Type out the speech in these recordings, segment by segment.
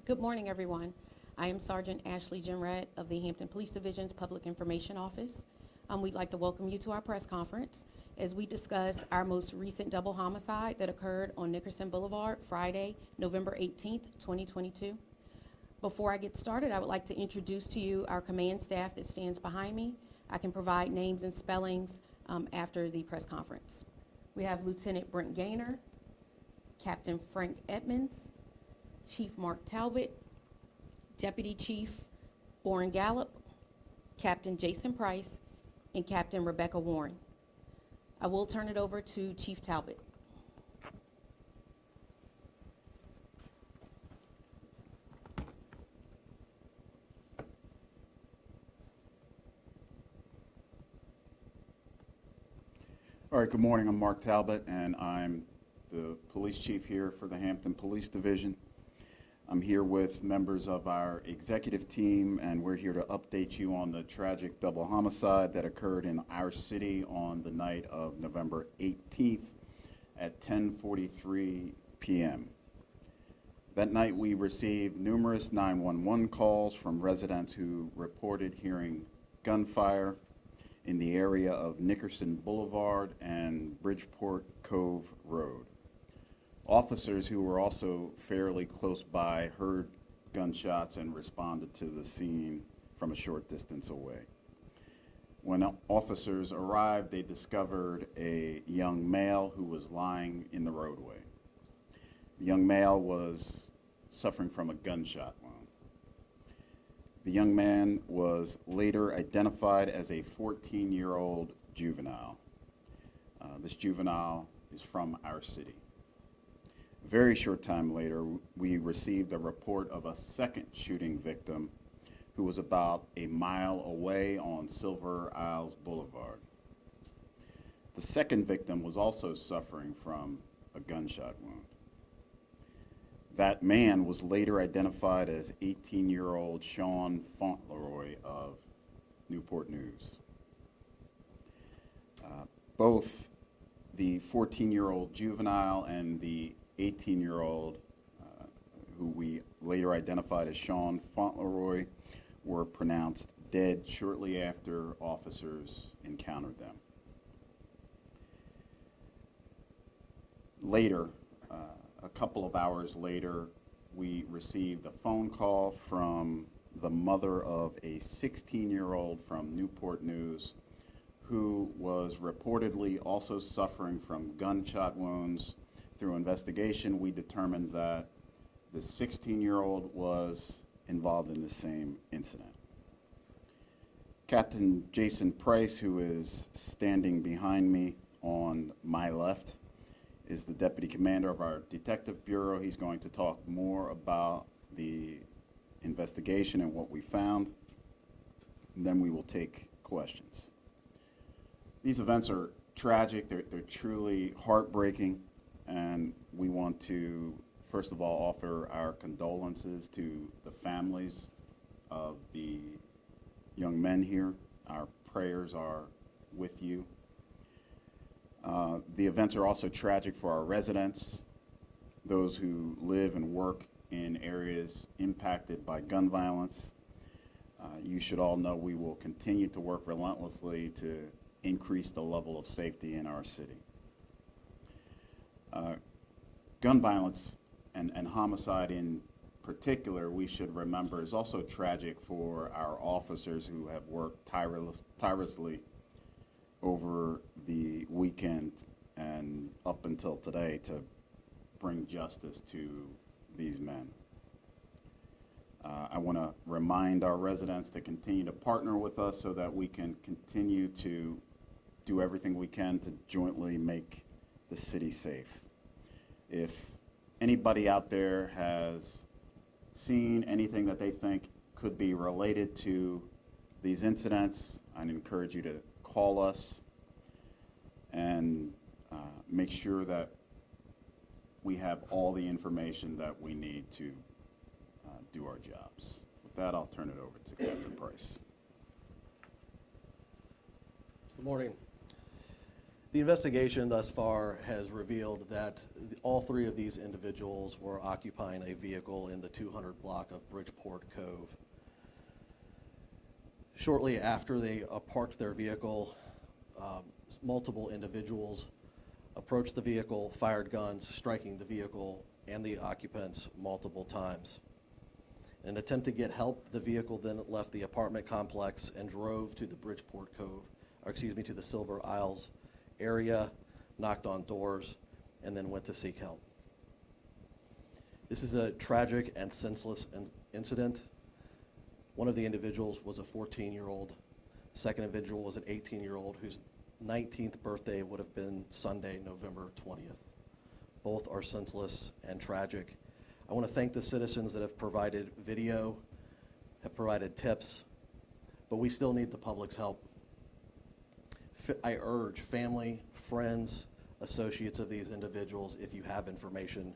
Good morning, everyone. I am Sergeant Ashley Jenrette of the Hampton Police Division's Public Information Office. We'd like to welcome you to our press conference as we discuss our most recent double homicide that occurred on Nickerson Boulevard Friday, November 18th, 2022. Before I get started, I would like to introduce to you our command staff that stands behind me. I can provide names and spellings after the press conference. We have Lieutenant Brent Gaynor, Captain Frank Edmonds, Chief Mark Talbot, Deputy Chief Orrin Gallup, Captain Jason Price, and Captain Rebecca Warren. I will turn it over to Chief Talbot. All right, good morning. I'm Mark Talbot, and I'm the police chief here for the Hampton Police Division. I'm here with members of our executive team, and we're here to update you on the tragic double homicide that occurred in our city on the night of November 18th at 10:43 p.m. That night, we received numerous 911 calls from residents who reported hearing gunfire in the area of Nickerson Boulevard and Bridgeport Cove Road. Officers who were also fairly close by heard gunshots and responded to the scene from a short distance away. When officers arrived, they discovered a young male who was lying in the roadway. The young male was suffering from a gunshot wound. The young man was later identified as a 14-year-old juvenile. This juvenile is from our city. A very short time later, we received a report of a second shooting victim who was about a mile away on Silver Isles Boulevard. The second victim was also suffering from a gunshot wound. That man was later identified as 18-year-old Sean Fauntleroy of Newport News. Both the 14-year-old juvenile and the 18-year-old, who we later identified as Sean Fauntleroy, were pronounced dead shortly after officers encountered them. Later, a couple of hours later, we received a phone call from the mother of a 16-year-old from Newport News who was reportedly also suffering from gunshot wounds. Through investigation, we determined that the 16-year-old was involved in the same incident. Captain Jason Price, who is standing behind me on my left, is the Deputy Commander of our Detective Bureau. He's going to talk more about the investigation and what we found, and then we will take questions. These events are tragic, they're truly heartbreaking, and we want to, first of all, offer our condolences to the families of the young men here. Our prayers are with you. The events are also tragic for our residents, those who live and work in areas impacted by gun violence. You should all know we will continue to work relentlessly to increase the level of safety in our city. Gun violence and homicide in particular, we should remember, is also tragic for our officers who have worked tirelessly over the weekend and up until today to bring justice to these men. I want to remind our residents to continue to partner with us so that we can continue to do everything we can to jointly make the city safe. If anybody out there has seen anything that they think could be related to these incidents, I'd encourage you to call us and make sure that we have all the information that we need to do our jobs. With that, I'll turn it over to Captain Price. Good morning. The investigation thus far has revealed that all three of these individuals were occupying a vehicle in the 200 block of Bridgeport Cove. Shortly after they parked their vehicle, multiple individuals approached the vehicle, fired guns, striking the vehicle and the occupants multiple times. In an attempt to get help, the vehicle then left the apartment complex and drove to the Bridgeport Cove, to the Silver Isles area, knocked on doors, and then went to seek help. This is a tragic and senseless incident. One of the individuals was a 14-year-old. The second individual was an 18-year-old whose 19th birthday would have been Sunday, November 20th. Both are senseless and tragic. I want to thank the citizens that have provided video, have provided tips, but we still need the public's help. I urge family, friends, associates of these individuals, if you have information,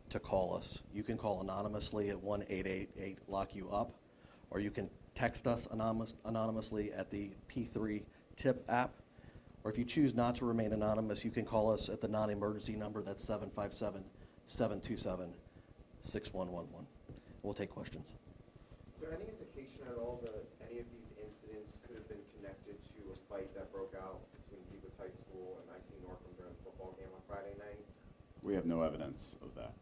to call us. You can call anonymously at 1-888-LOCK-YOU-UP, or you can text us anonymously at the P3 tip app, or if you choose not to remain anonymous, you can call us at the non-emergency number, that's 757-727-6111. We'll take questions. Is there any indication at all that any of these incidents could have been connected to a fight that broke out between Beavis High School and IC Northam during the football game on Friday night? We have no evidence of that.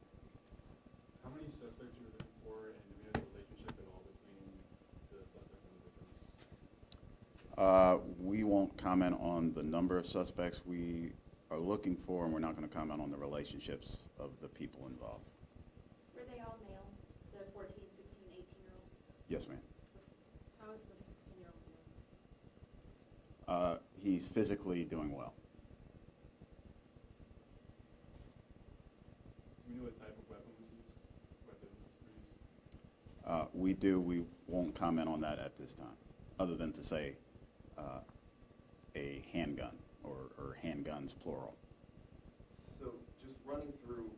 How many suspects are you looking for, and do we have a relationship at all between the suspects and the victims? We won't comment on the number of suspects we are looking for, and we're not going to comment on the relationships of the people involved. Were they all males, the 14, 16, 18-year-old? Yes, ma'am. How is the 16-year-old doing? He's physically doing well. Do we know what type of weapon was used? Weapons were used? We do. We won't comment on that at this time, other than to say a handgun or handguns, plural. So just running through,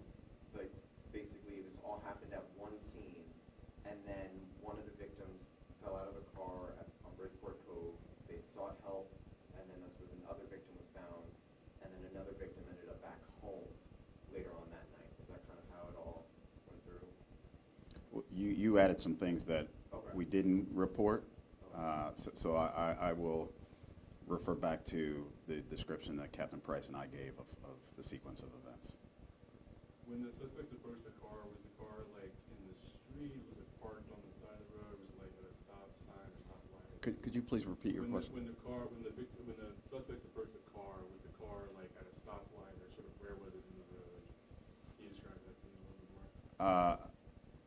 like, basically this all happened at one scene, and then one of the victims fell out of a car on Bridgeport Cove. They sought help, and then that's where another victim was found, and then another victim ended up back home later on that night. Is that kind of how it all went through? You added some things that Okay. we didn't report, so I will refer back to the description that Captain Price and I gave of the sequence of events. When the suspects approached the car, was the car like in the street? Was it parked on the side of the road? Was it like at a stop sign or stop light? Could you please repeat your question? When the suspects approached the car, was the car like at a stoplight, or sort of where was it in the road? Can you describe that to me a little bit more?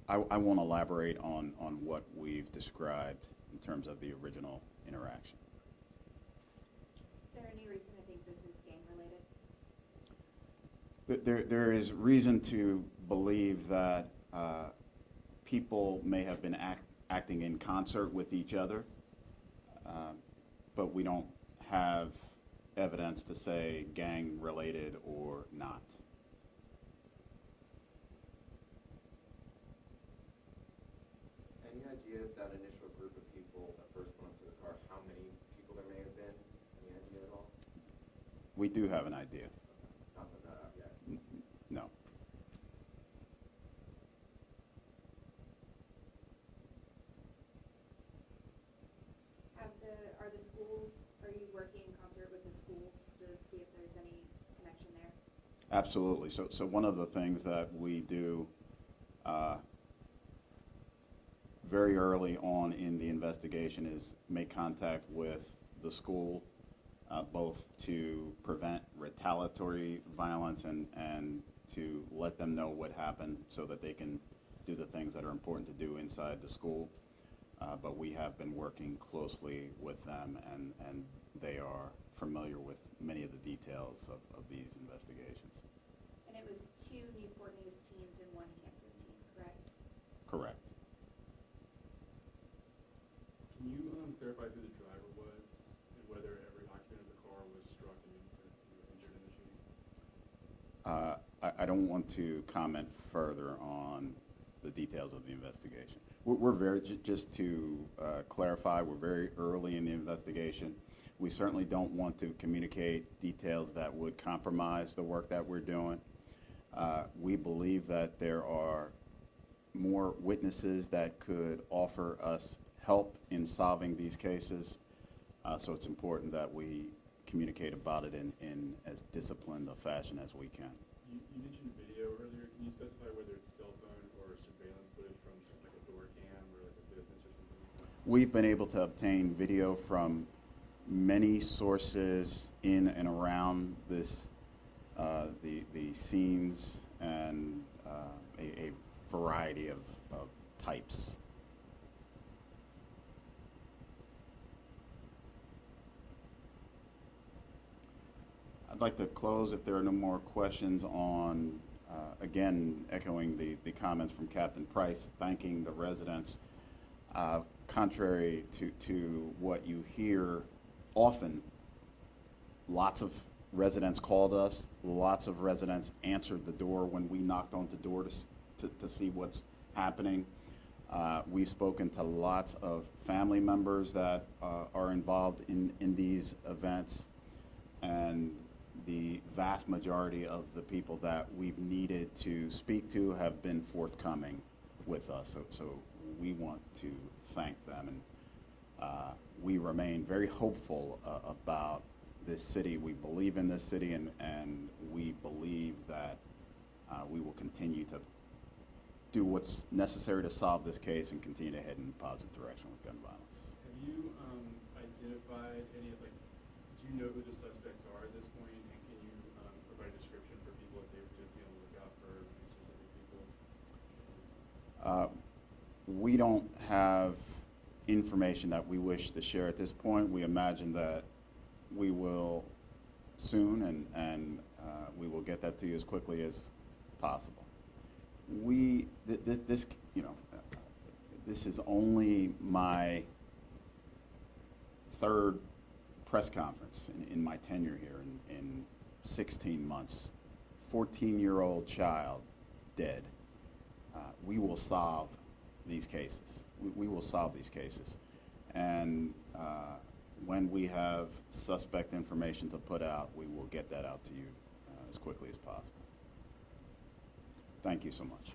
I won't elaborate on what we've described in terms of the original interaction. Is there any reason to think this is gang-related? There is reason to believe that people may have been acting in concert with each other, but we don't have evidence to say gang-related or not. Any idea if that initial group of people that first went up to the car, how many people there may have been? Any idea at all? We do have an idea. Not put that out yet. No. Are you working in concert with the schools to see if there's any connection there? Absolutely. So one of the things that we do very early on in the investigation is make contact with the school, both to prevent retaliatory violence and to let them know what happened so that they can do the things that are important to do inside the school. But we have been working closely with them, and they are familiar with many of the details of these investigations. And it was 2 Newport News teams and 1 Hampton team, correct? Correct. Can you clarify who the driver was and whether every occupant of the car was struck and injured in the shooting? I don't want to comment further on the details of the investigation. We're very, just to clarify, we're very early in the investigation. We certainly don't want to communicate details that would compromise the work that we're doing. We believe that there are more witnesses that could offer us help in solving these cases. So it's important that we communicate about it in as disciplined a fashion as we can. You mentioned video earlier. Can you specify whether it's cell phone or surveillance footage from something like a door cam or like a business or something like that? We've been able to obtain video from many sources in and around this, the scenes, and a variety of types. I'd like to close if there are no more questions on, again, echoing the comments from Captain Price, thanking the residents. Contrary to what you hear often, lots of residents called us, lots of residents answered the door when we knocked on the door to see what's happening. We've spoken to lots of family members that are involved in these events, and the vast majority of the people that we've needed to speak to have been forthcoming with us. So we want to thank them, and we remain very hopeful about this city. We believe in this city, and we believe that we will continue to do what's necessary to solve this case and continue to head in a positive direction with gun violence. Have you identified any, like, do you know who the suspects are at this point? And can you provide a description for people if they were to be on the lookout for any specific people? We don't have information that we wish to share at this point. We imagine that we will soon, and we will get that to you as quickly as possible. This is only my third press conference in my tenure here in 16 months. 14-year-old child dead. We will solve these cases. We will solve these cases. And when we have suspect information to put out, we will get that out to you as quickly as possible. Thank you so much.